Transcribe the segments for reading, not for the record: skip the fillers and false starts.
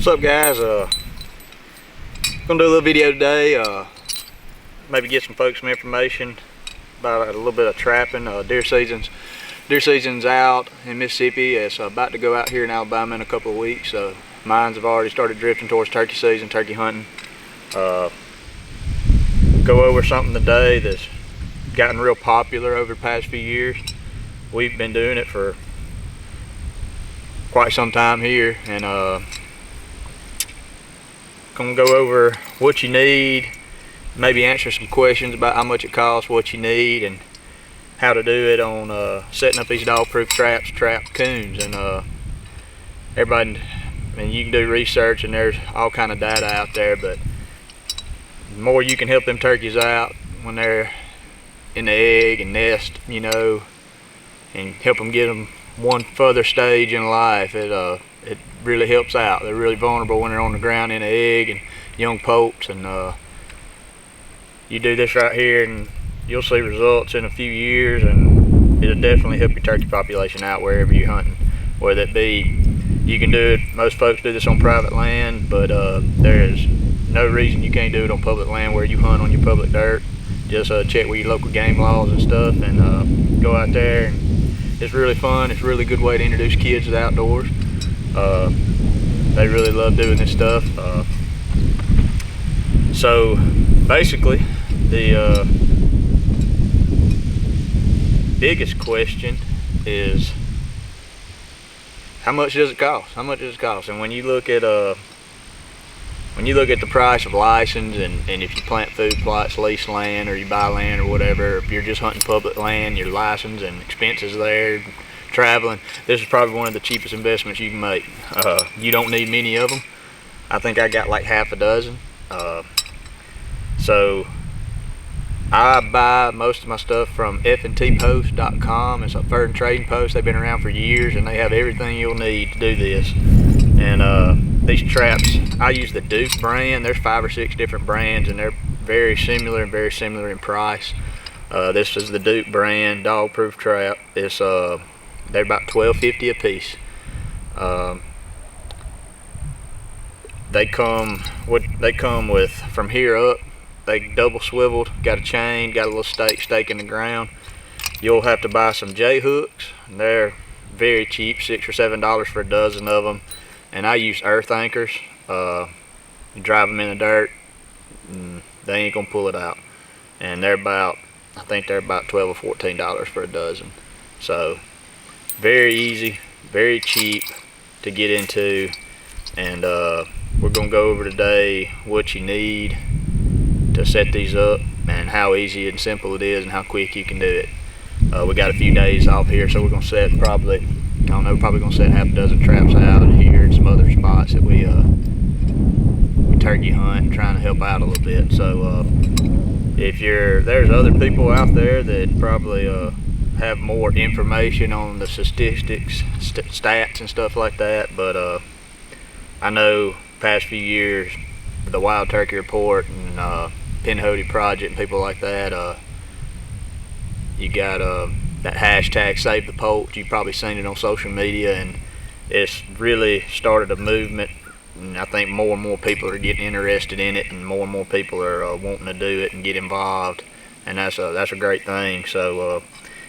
What's up, guys? Gonna do a little video today. Maybe get some folks some information about a little bit of trapping. Deer season's out in Mississippi. It's about to go out here in Alabama in a couple of weeks. Mines have already started drifting towards turkey season, turkey hunting. Go over something today that's gotten real popular over the past few years. We've been doing it for quite some time here, and gonna go over what you need, maybe answer some questions about how much it costs, what you need, and how to do it on setting up these dog-proof traps to trap coons. And everybody, you can do research, and there's all kind of data out there, but the more you can help them turkeys out when they're in the egg and nest, and help them get them one further stage in life, it really helps out. They're really vulnerable when they're on the ground in the egg and young poults, and you do this right here and you'll see results in a few years, and it'll definitely help your turkey population out wherever you're hunting. Whether it be, you can do it, most folks do this on private land, but there is no reason you can't do it on public land where you hunt on your public dirt. Just check with your local game laws and stuff, and go out there. And it's really fun. It's a really good way to introduce kids to the outdoors. They really love doing this stuff. So basically, the biggest question is, how much does it cost? How much does it cost? And when you look at the price of license, and if you plant food plots, lease land, or you buy land or whatever, if you're just hunting public land, your license and expenses there, traveling, this is probably one of the cheapest investments you can make. You don't need many of them. I think I got like half a dozen. So I buy most of my stuff from fntpost.com. It's a fur and trading post. They've been around for years, and they have everything you'll need to do this. And these traps, I use the Duke brand. There's 5 or 6 different brands, and they're very similar in price. This is the Duke brand dog-proof trap. It's they're about $12.50 a piece. They come with, from here up, they double swiveled, got a chain, got a little stake in the ground. You'll have to buy some J hooks. They're very cheap, $6 or $7 for a dozen of them. And I use earth anchors. You drive them in the dirt, and they ain't gonna pull it out. And I think they're about $12 or $14 for a dozen. So very easy, very cheap to get into. And we're gonna go over today what you need to set these up, and how easy and simple it is, and how quick you can do it. We got a few days off here, so we're gonna set probably gonna set half a dozen traps out here and some other spots that we turkey hunt, and trying to help out a little bit. So if there's other people out there that probably have more information on the statistics, stats and stuff like that, but I know past few years, the Wild Turkey Report and Pinhoti Project and people like that, you got that hashtag Save the Poult. You've probably seen it on social media, and it's really started a movement, and I think more and more people are getting interested in it, and more people are wanting to do it and get involved, and that's a great thing. So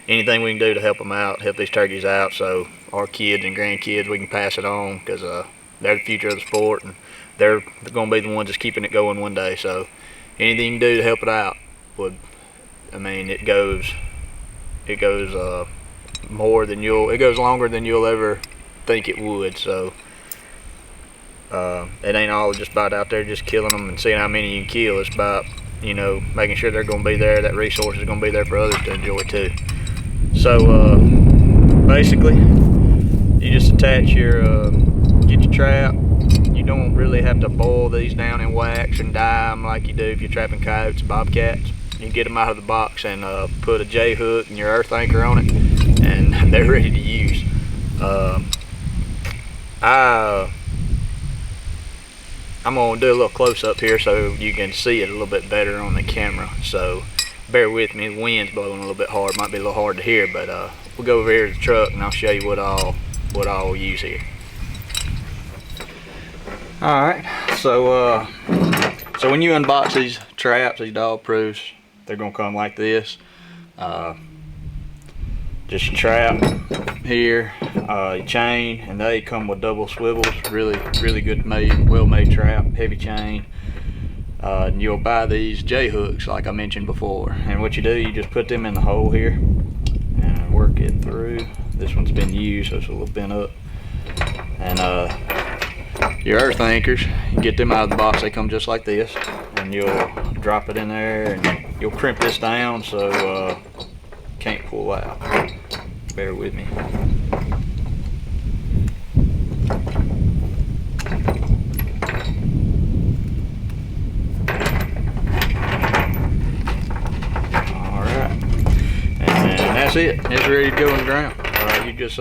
anything we can do to help them out, help these turkeys out, so our kids and grandkids, we can pass it on, because they're the future of the sport, and they're going to be the ones that's keeping it going one day. So anything you can do to help it out it goes it goes longer than you'll ever think it would. So it ain't all just about out there just killing them and seeing how many you can kill. It's about making sure they're going to be there, that resource is going to be there for others to enjoy too. So basically, you just attach get your trap. You don't really have to boil these down in wax and dye them like you do if you're trapping coyotes, bobcats. You can get them out of the box and put a J hook and your earth anchor on it, and they're ready to use. I'm going to do a little close-up here so you can see it a little bit better on the camera. So bear with me, the wind's blowing a little bit hard. Might be a little hard to hear, but we'll go over here to the truck and I'll show you what I'll use here. Alright, so when you unbox these traps, these dog proofs, they're gonna come like this. Just a trap here, a chain, and they come with double swivels. Really good made, well made trap, heavy chain. And you'll buy these J hooks like I mentioned before, and what you do, you just put them in the hole here and work it through. This one's been used, so it's a little bent up. And your earth anchors, you get them out of the box, they come just like this, and you'll drop it in there and you'll crimp this down so can't pull out. Bear with me. Alright, and that's it. It's ready to go in the ground. You just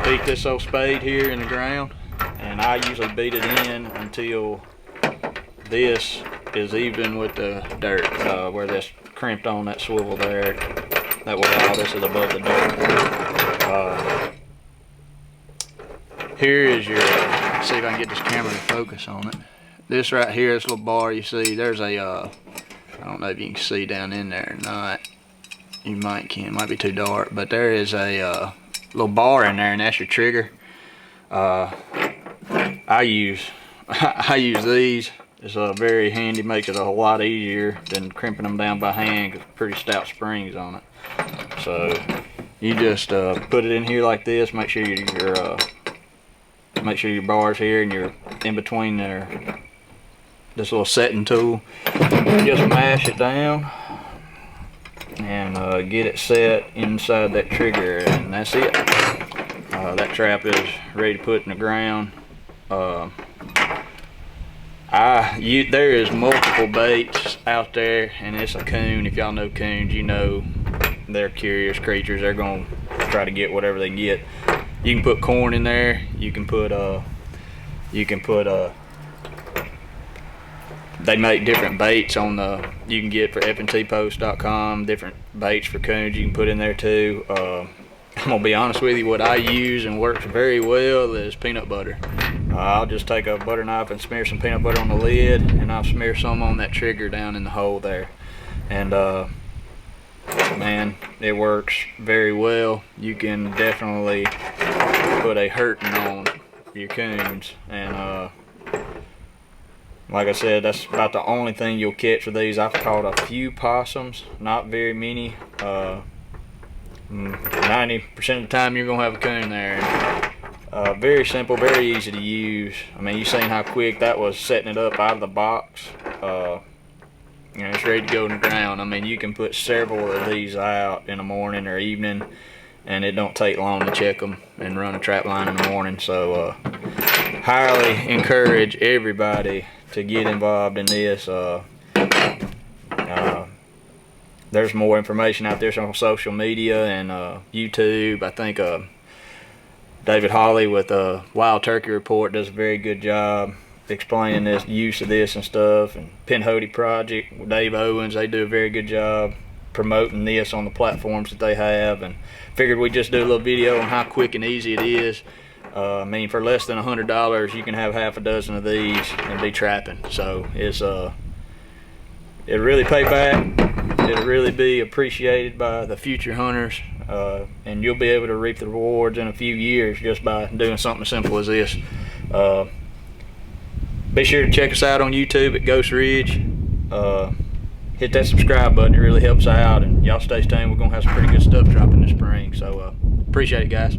beat this old spade here in the ground, and I usually beat it in until this is even with the dirt, where this crimped on that swivel there. That way all this is above the dirt. Here is your, let's see if I can get this camera to focus on it. This right here, this little bar you see, there's a, I don't know if you can see down in there or not. You might can, it might be too dark, but there is a little bar in there, and that's your trigger. I use these. It's very handy, makes it a whole lot easier than crimping them down by hand, because pretty stout springs on it. So you just put it in here like this. Make sure your bars here and you're in between there. This little setting tool. Just mash it down and get it set inside that trigger, and that's it. That trap is ready to put in the ground. There is multiple baits out there, and it's a coon. If y'all know coons, you know they're curious creatures. They're gonna try to get whatever they can get. You can put corn in there. You can put they make different baits on the, you can get for fntpost.com, different baits for coons you can put in there too. I'm gonna be honest with you, what I use and works very well is peanut butter. I'll just take a butter knife and smear some peanut butter on the lid, and I'll smear some on that trigger down in the hole there. And man, it works very well. You can definitely put a hurting on your coons, and like I said, that's about the only thing you'll catch with these. I've caught a few possums, not very many. 90% of the time you're gonna have a coon there. Very simple, very easy to use. I mean, you seen how quick that was setting it up out of the box. It's ready to go in the ground. I mean, you can put several of these out in the morning or evening, and it don't take long to check them and run a trap line in the morning. So highly encourage everybody to get involved in this. There's more information out there on social media and YouTube. I think David Hawley with Wild Turkey Report does a very good job explaining this use of this and stuff. And Pinhoti Project with Dave Owens, they do a very good job promoting this on the platforms that they have. And figured we'd just do a little video on how quick and easy it is. I mean, for less than $100, you can have half a dozen of these and be trapping. So it's it'll really pay back. It'll really be appreciated by the future hunters, and you'll be able to reap the rewards in a few years just by doing something as simple as this. Be sure to check us out on YouTube at Ghost Ridge. Hit that subscribe button, it really helps out, and y'all stay tuned. We're gonna have some pretty good stuff dropping this spring, so appreciate it, guys.